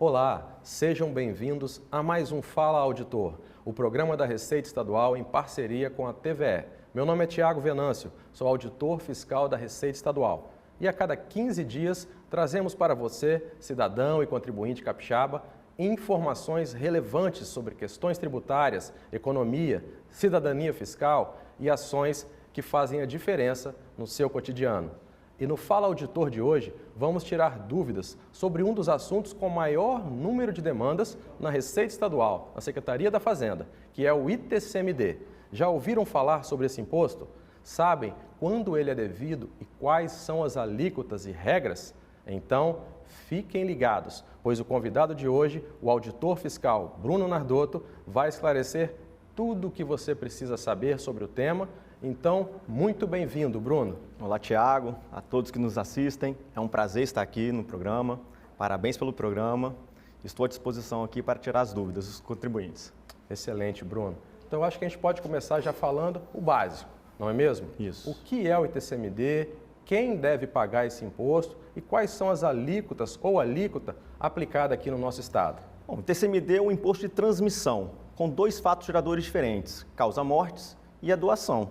Olá, sejam bem-vindos a mais um Fala Auditor, o programa da Receita Estadual em parceria com a TVE. Meu nome é Tiago Venâncio, sou auditor fiscal da Receita Estadual. E a cada 15 dias trazemos para você, cidadão e contribuinte capixaba, informações relevantes sobre questões tributárias, economia, cidadania fiscal e ações que fazem a diferença no seu cotidiano. E no Fala Auditor de hoje, vamos tirar dúvidas sobre um dos assuntos com maior número de demandas na Receita Estadual, na Secretaria da Fazenda, que é o ITCMD. Já ouviram falar sobre esse imposto? Sabem quando ele é devido e quais são as alíquotas e regras? Então, fiquem ligados, pois o convidado de hoje, o auditor fiscal Bruno Nardotto, vai esclarecer tudo o que você precisa saber sobre o tema. Então, muito bem-vindo, Bruno. Olá, Tiago, a todos que nos assistem. É um prazer estar aqui no programa. Parabéns pelo programa. Estou à disposição aqui para tirar as dúvidas dos contribuintes. Excelente, Bruno. Então, eu acho que a gente pode começar já falando o básico, não é mesmo? Isso. O que é o ITCMD, quem deve pagar esse imposto e quais são as alíquotas ou alíquota aplicada aqui no nosso estado? Bom, o ITCMD é um imposto de transmissão, com dois fatos geradores diferentes, causa-mortes e a doação.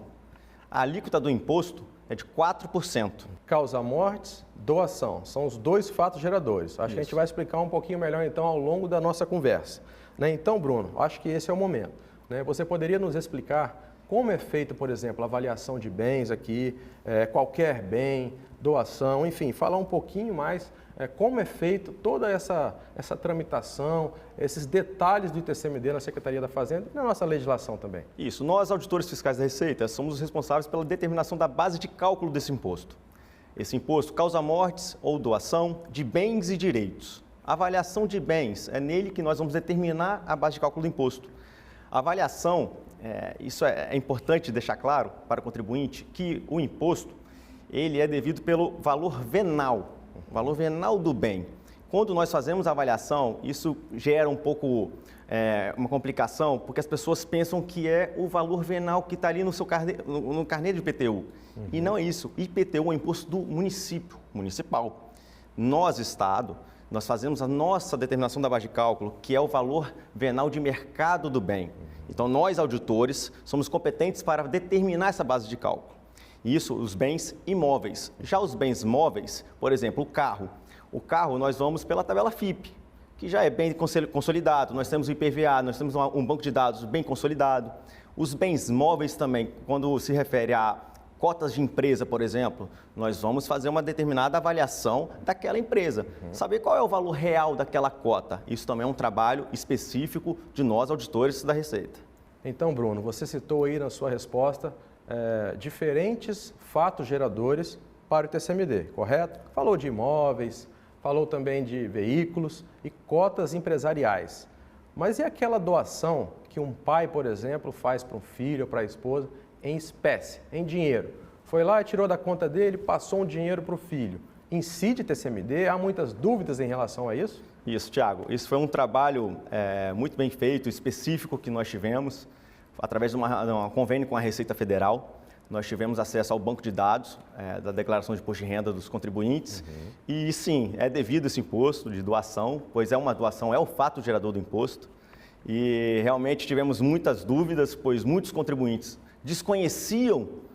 A alíquota do imposto é de 4%. Causa-mortes, doação, são os dois fatos geradores. Acho que a gente vai explicar um pouquinho melhor então ao longo da nossa conversa. Então, Bruno, acho que esse é o momento. Você poderia nos explicar como é feito, por exemplo, a avaliação de bens aqui, qualquer bem, doação, enfim, falar um pouquinho mais como é feito toda essa tramitação, esses detalhes do ITCMD na Secretaria da Fazenda e na nossa legislação também. Isso, nós, auditores fiscais da Receita, somos os responsáveis pela determinação da base de cálculo desse imposto. Esse imposto causa mortes ou doação de bens e direitos. A avaliação de bens, é nele que nós vamos determinar a base de cálculo do imposto. A avaliação, isso é importante deixar claro para o contribuinte, que o imposto ele é devido pelo valor venal. O valor venal do bem. Quando nós fazemos a avaliação, isso gera um pouco uma complicação, porque as pessoas pensam que é o valor venal que está ali no seu no carnê de IPTU. E não é isso. IPTU é um imposto do município, municipal. Nós, Estado, nós fazemos a nossa determinação da base de cálculo, que é o valor venal de mercado do bem. Então, nós, auditores, somos competentes para determinar essa base de cálculo. Isso, os bens imóveis. Já os bens móveis, por exemplo, o carro. O carro nós vamos pela tabela FIPE, que já é bem consolidado. Nós temos o IPVA, nós temos um banco de dados bem consolidado. Os bens móveis também, quando se refere a cotas de empresa, por exemplo, nós vamos fazer uma determinada avaliação daquela empresa. Saber qual é o valor real daquela cota. Isso também é um trabalho específico de nós, auditores da Receita. Então, Bruno, você citou aí na sua resposta diferentes fatos geradores para o ITCMD, correto? Falou de imóveis, falou também de veículos e cotas empresariais. Mas e aquela doação que um pai, por exemplo, faz para um filho ou para a esposa em espécie, em dinheiro? Foi lá e tirou da conta dele, passou um dinheiro para o filho. Incide ITCMD? Há muitas dúvidas em relação a isso? Isso, Tiago. Isso foi um trabalho muito bem feito, específico que nós tivemos. Através de um convênio com a Receita Federal, nós tivemos acesso ao banco de dados da declaração de imposto de renda dos contribuintes. E sim, é devido esse imposto de doação, pois é uma doação, é o fato gerador do imposto. E realmente tivemos muitas dúvidas, pois muitos contribuintes desconheciam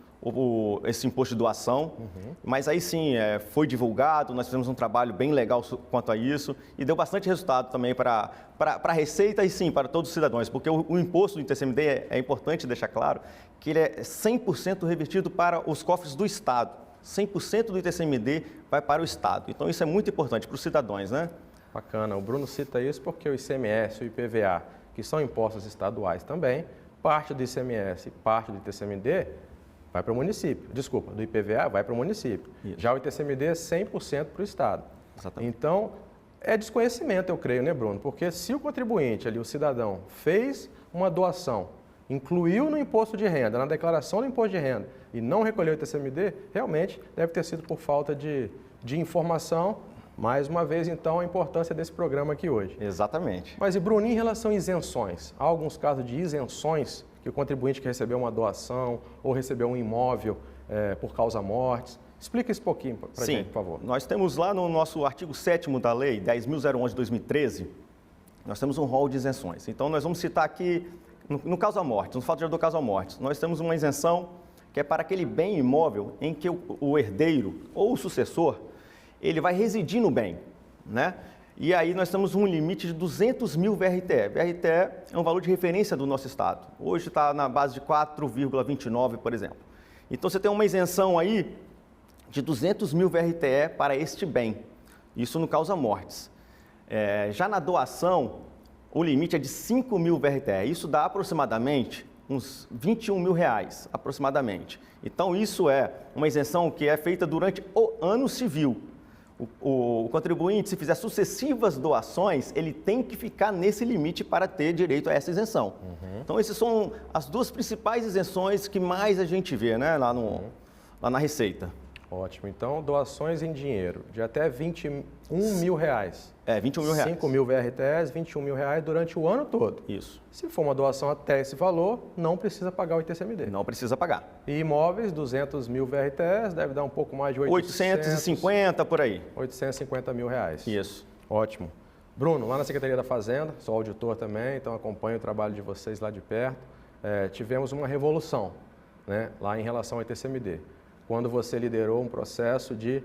esse imposto de doação, mas aí sim, foi divulgado, nós fizemos um trabalho bem legal quanto a isso e deu bastante resultado também para a Receita e sim, para todos os cidadãos, porque o imposto do ITCMD é importante deixar claro que ele é 100% revertido para os cofres do Estado, 100% do ITCMD vai para o Estado, então isso é muito importante para os cidadãos, né? Bacana, o Bruno cita isso porque o ICMS e o IPVA, que são impostos estaduais também, parte do ICMS e parte do ITCMD vai para o município. Desculpa, do IPVA vai para o município. Isso. Já o ITCMD é 100% para o Estado. Exatamente. Então, é desconhecimento, eu creio, né, Bruno? Porque se o contribuinte, ali, o cidadão, fez uma doação, incluiu no imposto de renda, na declaração do imposto de renda, e não recolheu o ITCMD, realmente deve ter sido por falta de informação. Mais uma vez, então, a importância desse programa aqui hoje. Exatamente. Mas, e Bruno, em relação a isenções? Há alguns casos de isenções que o contribuinte que recebeu uma doação ou recebeu um imóvel por causa-mortes. Explica isso um pouquinho para a gente, por favor. Nós temos lá no nosso artigo 7º da lei, 10.011 de 2013, nós temos um rol de isenções. Então, nós vamos citar aqui, no causa-mortes, no fato gerador causa-mortes, nós temos uma isenção que é para aquele bem imóvel em que o herdeiro ou o sucessor, ele vai residir no bem, né? E aí nós temos um limite de 200 mil VRTE. VRTE é um valor de referência do nosso estado. Hoje está na base de 4,29, por exemplo. Então, você tem uma isenção aí de 200 mil VRTE para este bem. Isso no causa-mortes. Já na doação, o limite é de 5 mil VRTE. Isso dá aproximadamente uns 21 mil reais, aproximadamente. Então, isso é uma isenção que é feita durante o ano civil. O contribuinte, se fizer sucessivas doações, ele tem que ficar nesse limite para ter direito a essa isenção. Então, essas são as duas principais isenções que mais a gente vê, né, lá na Receita. Ótimo. Então, doações em dinheiro de até 21 mil reais. 21 mil reais. 5 mil VRTs, 21 mil reais durante o ano todo. Isso. Se for uma doação até esse valor, não precisa pagar o ITCMD. Não precisa pagar. E imóveis, 200 mil VRTs, deve dar um pouco mais de 850 por aí. 850 mil reais. Isso. Ótimo. Bruno, lá na Secretaria da Fazenda, sou auditor também, então acompanho o trabalho de vocês lá de perto. Tivemos uma revolução, né, lá em relação ao ITCMD, quando você liderou um processo de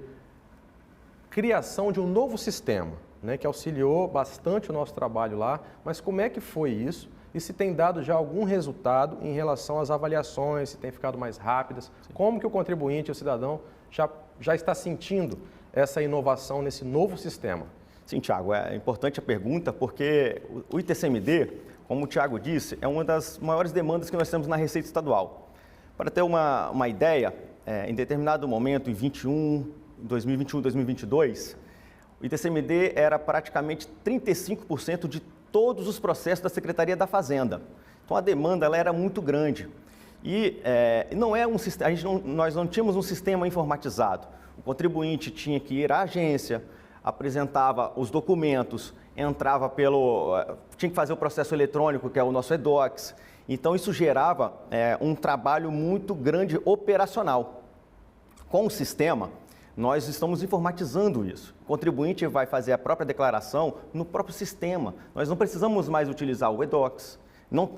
criação de um novo sistema, né, que auxiliou bastante o nosso trabalho lá, mas como é que foi isso? E se tem dado já algum resultado em relação às avaliações, se tem ficado mais rápidas? Sim. Como que o contribuinte, o cidadão, já está sentindo essa inovação nesse novo sistema? Sim, Tiago, é importante a pergunta porque o ITCMD, como o Tiago disse, é uma das maiores demandas que nós temos na Receita Estadual. Para ter uma ideia, em determinado momento, em 2021, 2022, o ITCMD era praticamente 35% de todos os processos da Secretaria da Fazenda. Então, a demanda ela era muito grande. E não é um sistema, nós não tínhamos um sistema informatizado. O contribuinte tinha que ir à agência, apresentava os documentos, tinha que fazer o processo eletrônico, que é o nosso eDocs. Então, isso gerava um trabalho muito grande operacional. Com o sistema, nós estamos informatizando isso. O contribuinte vai fazer a própria declaração no próprio sistema. Nós não precisamos mais utilizar o eDocs.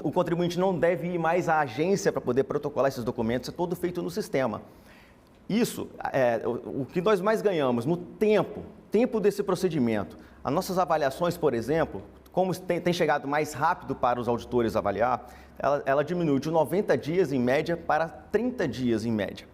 O contribuinte não deve ir mais à agência para poder protocolar esses documentos, é todo feito no sistema. Isso, o que nós mais ganhamos no tempo desse procedimento. As nossas avaliações, por exemplo, como tem chegado mais rápido para os auditores avaliar, ela diminuiu de 90 dias em média para 30 dias em média.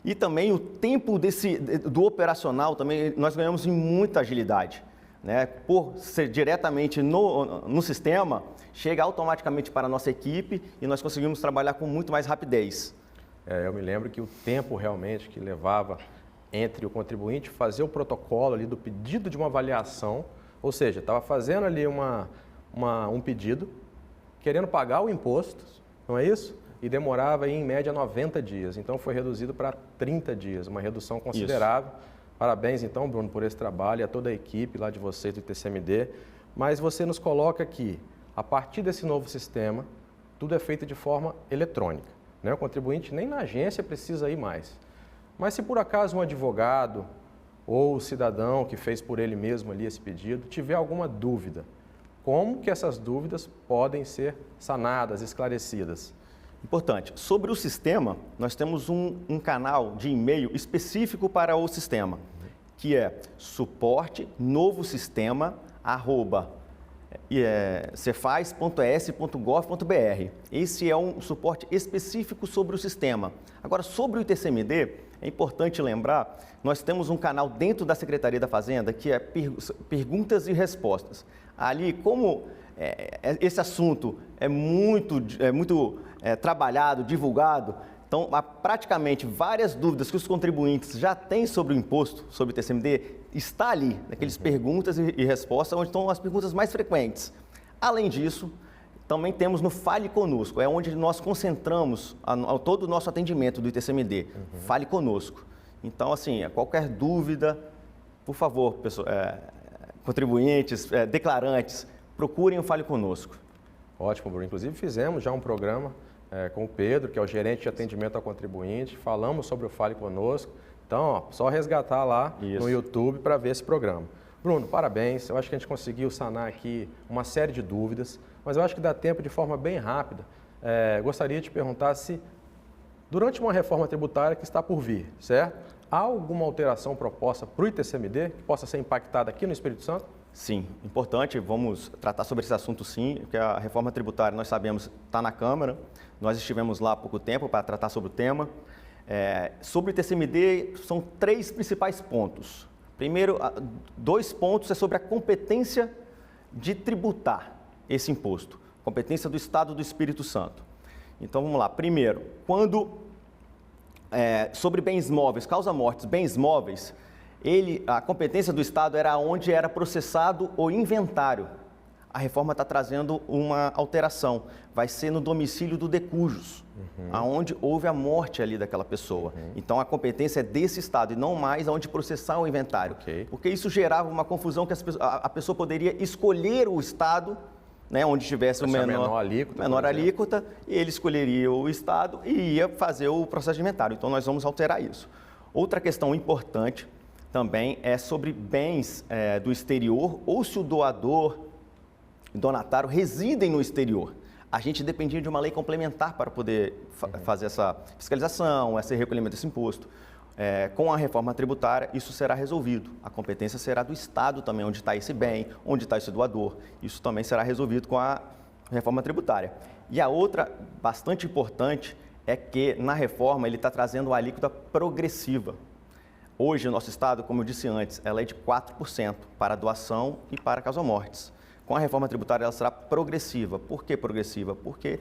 E também o tempo do operacional, também nós ganhamos em muita agilidade. Né? Por ser diretamente no sistema, chega automaticamente para a nossa equipe e nós conseguimos trabalhar com muito mais rapidez. Eu me lembro que o tempo realmente que levava entre o contribuinte fazer o protocolo ali do pedido de uma avaliação, ou seja, estava fazendo ali um pedido, querendo pagar o imposto, não é isso? E demorava aí, em média 90 dias. Então foi reduzido para 30 dias, uma redução considerável. Isso. Parabéns então, Bruno, por esse trabalho e a toda a equipe lá de vocês do ITCMD. Mas você nos coloca aqui, a partir desse novo sistema, tudo é feito de forma eletrônica, né? O contribuinte nem na agência precisa ir mais. Mas se por acaso um advogado ou o cidadão que fez por ele mesmo ali esse pedido tiver alguma dúvida, como que essas dúvidas podem ser sanadas, esclarecidas? Importante. Sobre o sistema, nós temos um canal de e-mail específico para o sistema, que é suporte-novo-sistema@cefaz.es.gov.br. Esse é um suporte específico sobre o sistema. Agora, sobre o ITCMD, é importante lembrar, nós temos um canal dentro da Secretaria da Fazenda que é perguntas e respostas. Ali, como esse assunto é muito trabalhado, divulgado, então praticamente várias dúvidas que os contribuintes já têm sobre o imposto, sobre o ITCMD, está ali, naqueles perguntas e respostas, onde estão as perguntas mais frequentes. Além disso, também temos no Fale Conosco, é onde nós concentramos todo o nosso atendimento do ITCMD. Fale Conosco. Então, assim, qualquer dúvida, por favor, contribuintes, declarantes, procurem o Fale Conosco. Ótimo, Bruno. Inclusive fizemos já um programa com o Pedro, que é o gerente de atendimento ao contribuinte, falamos sobre o Fale Conosco. Então, ó, só resgatar lá no YouTube para ver esse programa. Bruno, parabéns, eu acho que a gente conseguiu sanar aqui uma série de dúvidas, mas eu acho que dá tempo de forma bem rápida. Gostaria de te perguntar se, durante uma reforma tributária que está por vir, certo? Há alguma alteração proposta para o ITCMD que possa ser impactada aqui no Espírito Santo? Sim, importante, vamos tratar sobre esse assunto sim, porque a reforma tributária, nós sabemos, está na Câmara, nós estivemos lá há pouco tempo para tratar sobre o tema. Sobre o ITCMD, são 3 principais pontos. Primeiro, 2 pontos é sobre a competência de tributar esse imposto, competência do Estado do Espírito Santo. Então, vamos lá. Primeiro, sobre bens móveis, causa-mortes, bens móveis, a competência do Estado era onde era processado o inventário. A reforma está trazendo uma alteração, vai ser no domicílio do decujus, aonde houve a morte ali daquela pessoa. Então, a competência é desse Estado e não mais aonde processar o inventário. Porque isso gerava uma confusão que a pessoa poderia escolher o Estado, né, onde tivesse menor alíquota, e ele escolheria o Estado e ia fazer o processo de inventário. Então, nós vamos alterar isso. Outra questão importante também é sobre bens do exterior, ou se o donatário residem no exterior. A gente dependia de uma lei complementar para poder fazer essa fiscalização, esse recolhimento desse imposto. Com a reforma tributária, isso será resolvido. A competência será do Estado também, onde está esse bem, onde está esse doador. Isso também será resolvido com a reforma tributária. E a outra, bastante importante, é que na reforma ele está trazendo uma alíquota progressiva. Hoje, o nosso Estado, como eu disse antes, ela é de 4% para doação e para causa-mortes. Com a reforma tributária, ela será progressiva. Por que progressiva? Porque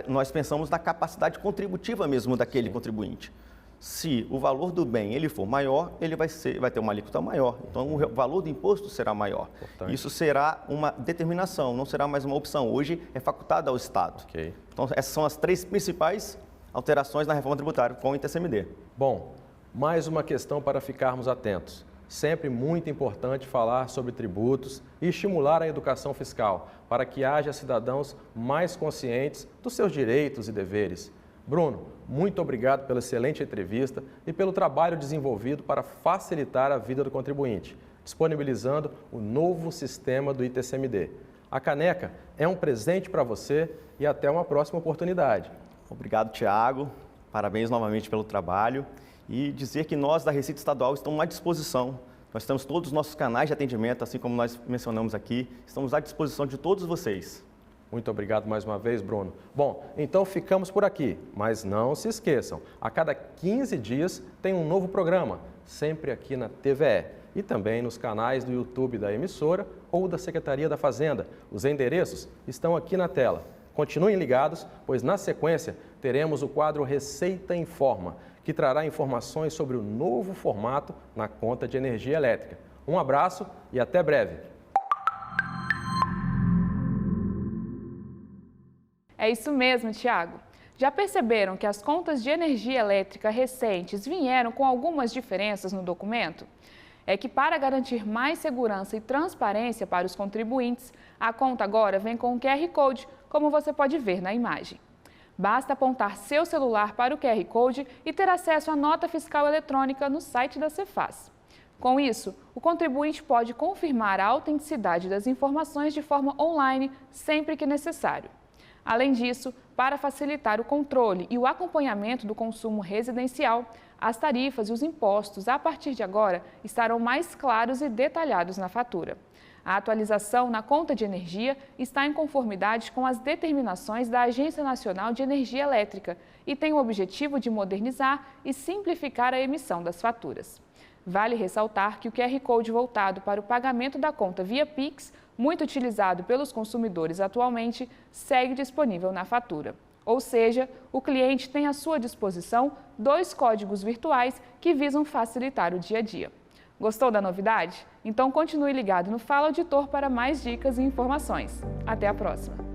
nós pensamos na capacidade contributiva mesmo daquele contribuinte. Se o valor do bem ele for maior, ele vai ter uma alíquota maior. Então, o valor do imposto será maior. Importante. Isso será uma determinação, não será mais uma opção. Hoje é facultado ao Estado. Então, essas são as 3 principais alterações na reforma tributária com o ITCMD. Bom, mais uma questão para ficarmos atentos. Sempre muito importante falar sobre tributos e estimular a educação fiscal para que haja cidadãos mais conscientes dos seus direitos e deveres. Bruno, muito obrigado pela excelente entrevista e pelo trabalho desenvolvido para facilitar a vida do contribuinte, disponibilizando o novo sistema do ITCMD. A caneca é um presente para você e até uma próxima oportunidade. Obrigado, Tiago. Parabéns novamente pelo trabalho. E dizer que nós da Receita Estadual estamos à disposição. Nós temos todos os nossos canais de atendimento, assim como nós mencionamos aqui, estamos à disposição de todos vocês. Muito obrigado mais uma vez, Bruno. Bom, então ficamos por aqui, mas não se esqueçam, a cada 15 dias tem um novo programa, sempre aqui na TVE e também nos canais do YouTube da emissora ou da Secretaria da Fazenda. Os endereços estão aqui na tela. Continuem ligados, pois na sequência teremos o quadro Receita Informa, que trará informações sobre o novo formato na conta de energia elétrica. Um abraço e até breve. É isso mesmo, Tiago. Já perceberam que as contas de energia elétrica recentes vieram com algumas diferenças no documento? É que para garantir mais segurança e transparência para os contribuintes, a conta agora vem com o QR Code, como você pode ver na imagem. Basta apontar seu celular para o QR Code e ter acesso à nota fiscal eletrônica no site da Cefaz. Com isso, o contribuinte pode confirmar a autenticidade das informações de forma online sempre que necessário. Além disso, para facilitar o controle e o acompanhamento do consumo residencial, as tarifas e os impostos, a partir de agora, estarão mais claros e detalhados na fatura. A atualização na conta de energia está em conformidade com as determinações da Agência Nacional de Energia Elétrica e tem o objetivo de modernizar e simplificar a emissão das faturas. Vale ressaltar que o QR Code voltado para o pagamento da conta via Pix, muito utilizado pelos consumidores atualmente, segue disponível na fatura. Ou seja, o cliente tem à sua disposição 2 códigos virtuais que visam facilitar o dia a dia. Gostou da novidade? Então continue ligado no Fala Auditor para mais dicas e informações. Até a próxima!